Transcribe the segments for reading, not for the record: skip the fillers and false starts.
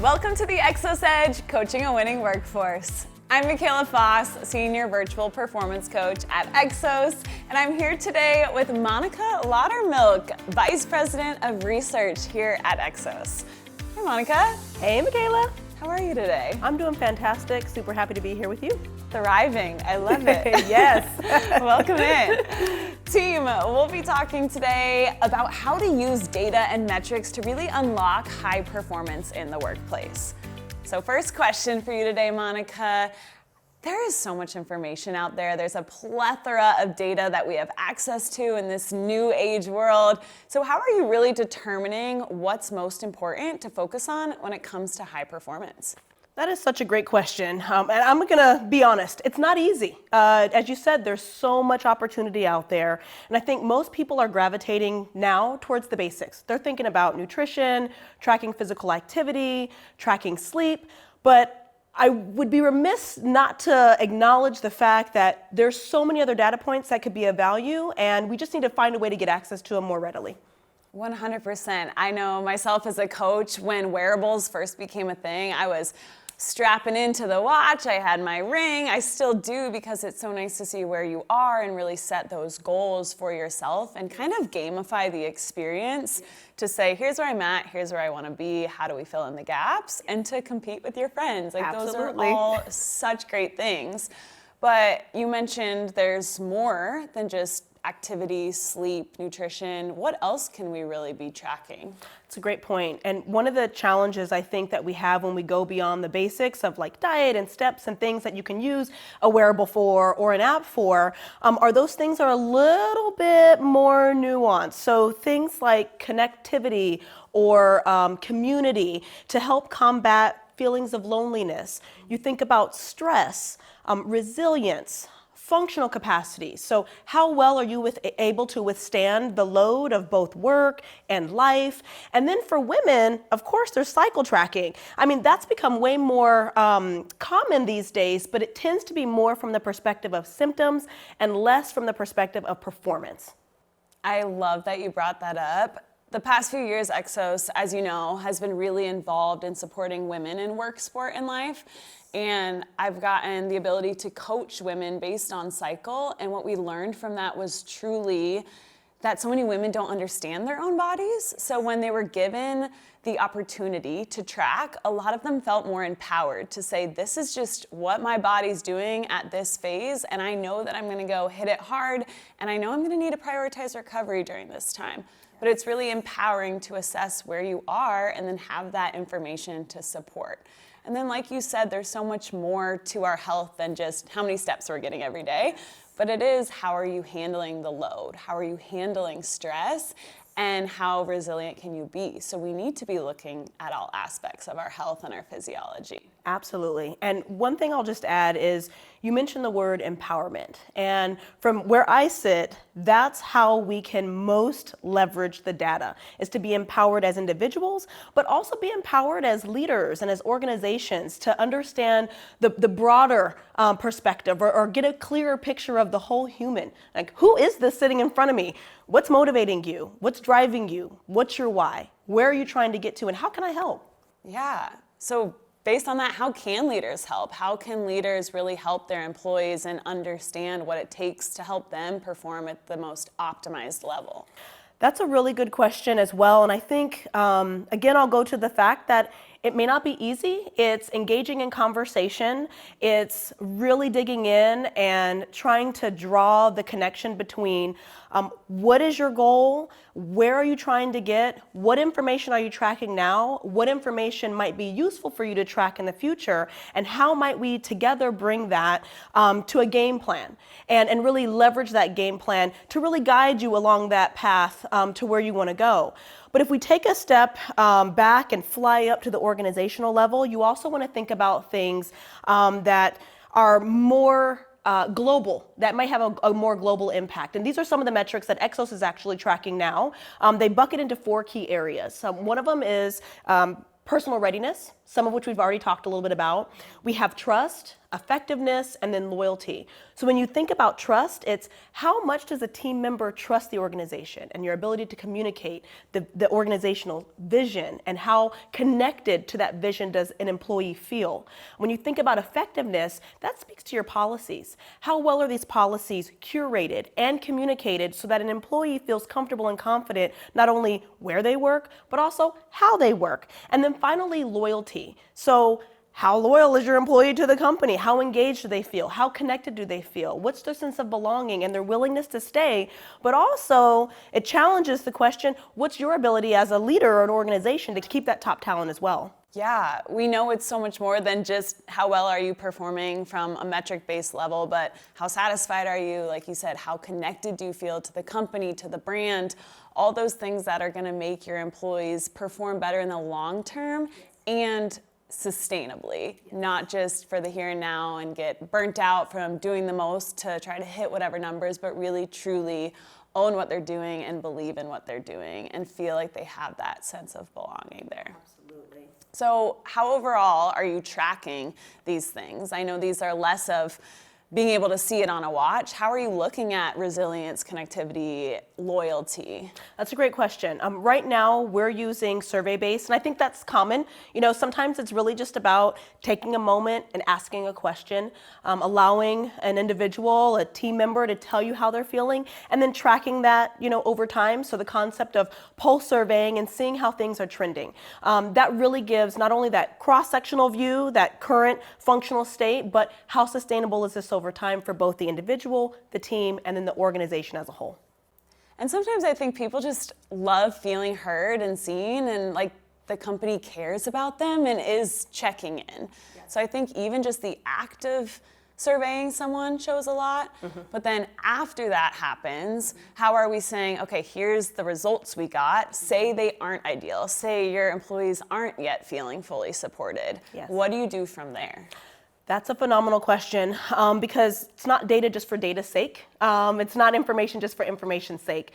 Welcome to the Exos Edge, Coaching a Winning Workforce. I'm Mikayla Foss, Senior Virtual Performance Coach at Exos, and I'm here today with Laudermilk, Vice President of Research here at Exos. Hey Monica. Hey Mikayla. How are you today? I'm doing fantastic. Super happy to be here with you. Thriving. I love it. Yes. Welcome in. Team, we'll be talking today about how to use data and metrics to really unlock high performance in the workplace. So first question for you today, Monica. There is so much information out there. There's a plethora of data that we have access to in this new age world. So how are you really determining what's most important to focus on when it comes to high performance? That is such a great question. And I'm gonna be honest, it's not easy. As you said, there's so much opportunity out there. And I think most people are gravitating now towards the basics. They're thinking about nutrition, tracking physical activity, tracking sleep, but I would be remiss not to acknowledge the fact that there's so many other data points that could be of value, and we just need to find a way to get access to them more readily. 100%. I know myself as a coach, when wearables first became a thing, I was strapping into the watch, I had my ring, I still do because it's so nice to see where you are and really set those goals for yourself and kind of gamify the experience to say, here's where I'm at, here's where I want to be, how do we fill in the gaps, and to compete with your friends. Like Absolutely. Those are all such great things. But you mentioned there's more than just activity, sleep, nutrition. What else can we really be tracking? It's a great point. And one of the challenges I think that we have when we go beyond the basics of like diet and steps and things that you can use a wearable for or an app for, are those things are a little bit more nuanced. So things like connectivity or community to help combat feelings of loneliness. You think about stress, resilience, functional capacity. So how well are you able to withstand the load of both work and life? And then for women, of course, there's cycle tracking. I mean, that's become way more common these days, but it tends to be more from the perspective of symptoms and less from the perspective of performance. I love that you brought that up. The past few years, Exos, as you know, has been really involved in supporting women in work, sport, and life. And I've gotten the ability to coach women based on cycle. And what we learned from that was truly that so many women don't understand their own bodies. So when they were given the opportunity to track, a lot of them felt more empowered to say, this is just what my body's doing at this phase. And I know that I'm gonna go hit it hard. And I know I'm gonna need to prioritize recovery during this time. But it's really empowering to assess where you are and then have that information to support. And then like you said, there's so much more to our health than just how many steps we're getting every day, but it is how are you handling the load? How are you handling stress? And how resilient can you be? So we need to be looking at all aspects of our health and our physiology. Absolutely. And one thing I'll just add is you mentioned the word empowerment. And from where I sit, that's how we can most leverage the data, is to be empowered as individuals, but also be empowered as leaders and as organizations to understand the broader perspective or get a clearer picture of the whole human. Like, who is this sitting in front of me? What's motivating you? What's driving you? What's your why? Where are you trying to get to? And how can I help? Yeah. So based on that, how can leaders help? How can leaders really help their employees and understand what it takes to help them perform at the most optimized level? That's a really good question as well. And I think, again, I'll go to the fact that it may not be easy. It's engaging in conversation. It's really digging in and trying to draw the connection between what is your goal, where are you trying to get, what information are you tracking now, what information might be useful for you to track in the future, and how might we together bring that to a game plan and really leverage that game plan to really guide you along that path to where you want to go. But if we take a step back and fly up to the organizational level, you also want to think about things that are more global, that might have a more global impact. And these are some of the metrics that Exos is actually tracking now. They bucket into 4 key areas. One of them is personal readiness, some of which we've already talked a little bit about. We have trust, effectiveness, and then loyalty. So when you think about trust, it's how much does a team member trust the organization and your ability to communicate the organizational vision, and how connected to that vision does an employee feel. When you think about effectiveness, that speaks to your policies. How well are these policies curated and communicated so that an employee feels comfortable and confident not only where they work, but also how they work. And then finally, loyalty. So how loyal is your employee to the company? How engaged do they feel? How connected do they feel? What's their sense of belonging and their willingness to stay? But also, it challenges the question, what's your ability as a leader or an organization to keep that top talent as well? Yeah, we know it's so much more than just how well are you performing from a metric-based level, but how satisfied are you? Like you said, how connected do you feel to the company, to the brand? All those things that are going to make your employees perform better in the long term and sustainably, not just for the here and now and get burnt out from doing the most to try to hit whatever numbers, but really truly own what they're doing and believe in what they're doing and feel like they have that sense of belonging there. Absolutely. So how overall are you tracking these things? I know these are less of being able to see it on a watch. How are you looking at resilience, connectivity, loyalty? That's a great question. Right now, we're using survey-based, and I think that's common. You know, sometimes it's really just about taking a moment and asking a question, allowing an individual, a team member to tell you how they're feeling, and then tracking that, you know, over time. So the concept of pulse surveying and seeing how things are trending. That really gives not only that cross-sectional view, that current functional state, but how sustainable is this over time for both the individual, the team, and then the organization as a whole. And sometimes I think people just love feeling heard and seen, and like the company cares about them and is checking in. Yes. So I think even just the act of surveying someone shows a lot. Mm-hmm. But then after that happens, how are we saying, okay, here's the results we got. Say they aren't ideal. Say your employees aren't yet feeling fully supported. Yes. What do you do from there? That's a phenomenal question, because it's not data just for data's sake. It's not information just for information's sake.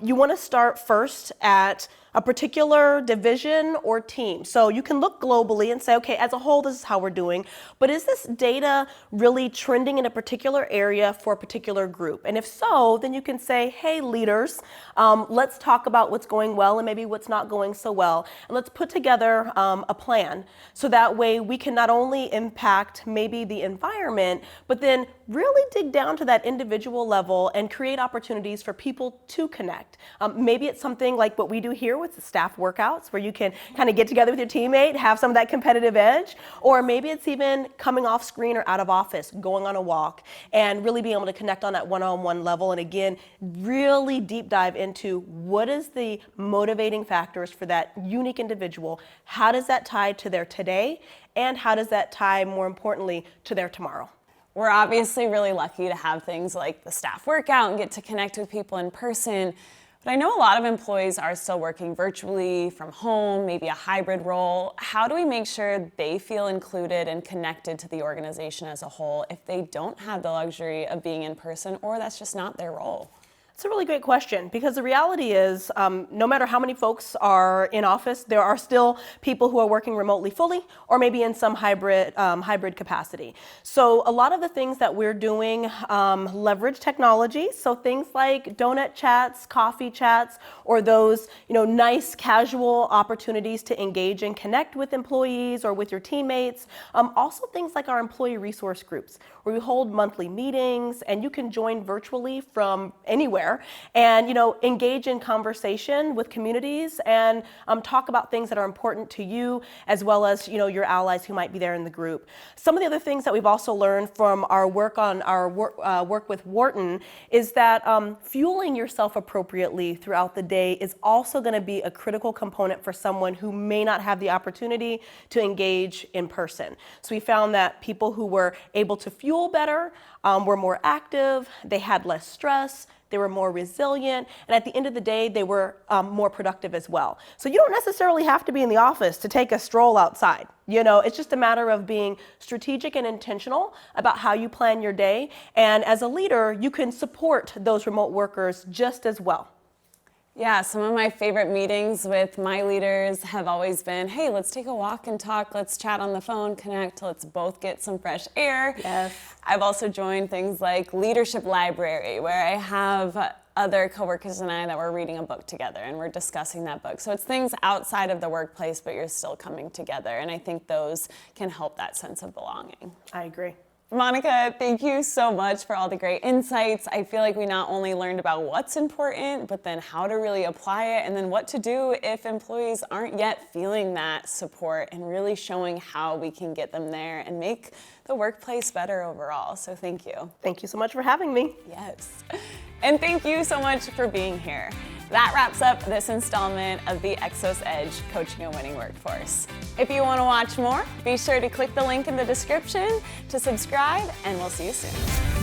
You want to start first at a particular division or team. So you can look globally and say, okay, as a whole, this is how we're doing. But is this data really trending in a particular area for a particular group? And if so, then you can say, hey, leaders, let's talk about what's going well and maybe what's not going so well. And let's put together a plan. So that way we can not only impact maybe the environment, but then really dig down to that individual level and create opportunities for people to connect. Maybe it's something like what we do here with the staff workouts, where you can kind of get together with your teammate, have some of that competitive edge, or maybe it's even coming off screen or out of office, going on a walk, and really being able to connect on that one-on-one level. And again, really deep dive into what is the motivating factors for that unique individual, how does that tie to their today, and how does that tie, more importantly, to their tomorrow. We're obviously really lucky to have things like the staff workout and get to connect with people in person. But I know a lot of employees are still working virtually from home, maybe a hybrid role. How do we make sure they feel included and connected to the organization as a whole if they don't have the luxury of being in person, or that's just not their role? It's a really great question, because the reality is no matter how many folks are in office, there are still people who are working remotely fully or maybe in some hybrid capacity. So a lot of the things that we're doing leverage technology. So things like donut chats, coffee chats, or those nice casual opportunities to engage and connect with employees or with your teammates. Also things like our employee resource groups, where we hold monthly meetings and you can join virtually from anywhere and engage in conversation with communities and talk about things that are important to you, as well as your allies who might be there in the group. Some of the other things that we've also learned from our work on our work with Wharton is that fueling yourself appropriately throughout the day is also going to be a critical component for someone who may not have the opportunity to engage in person. So we found that people who were able to fuel better were more active, they had less stress, they were more resilient, and at the end of the day, they were more productive as well. So you don't necessarily have to be in the office to take a stroll outside. It's just a matter of being strategic and intentional about how you plan your day. And as a leader, you can support those remote workers just as well. Yeah, some of my favorite meetings with my leaders have always been, hey, let's take a walk and talk, let's chat on the phone, connect, let's both get some fresh air. Yes. I've also joined things like Leadership Library, where I have other coworkers and I that we're reading a book together and we're discussing that book. So it's things outside of the workplace, but you're still coming together. And I think those can help that sense of belonging. I agree. Monica, thank you so much for all the great insights. I feel like we not only learned about what's important, but then how to really apply it, and then what to do if employees aren't yet feeling that support, and really showing how we can get them there and make the workplace better overall. So thank you. Thank you so much for having me. Yes. And thank you so much for being here. That wraps up this installment of the Exos Edge Coaching a Winning Workforce. If you want to watch more, be sure to click the link in the description to subscribe, and we'll see you soon.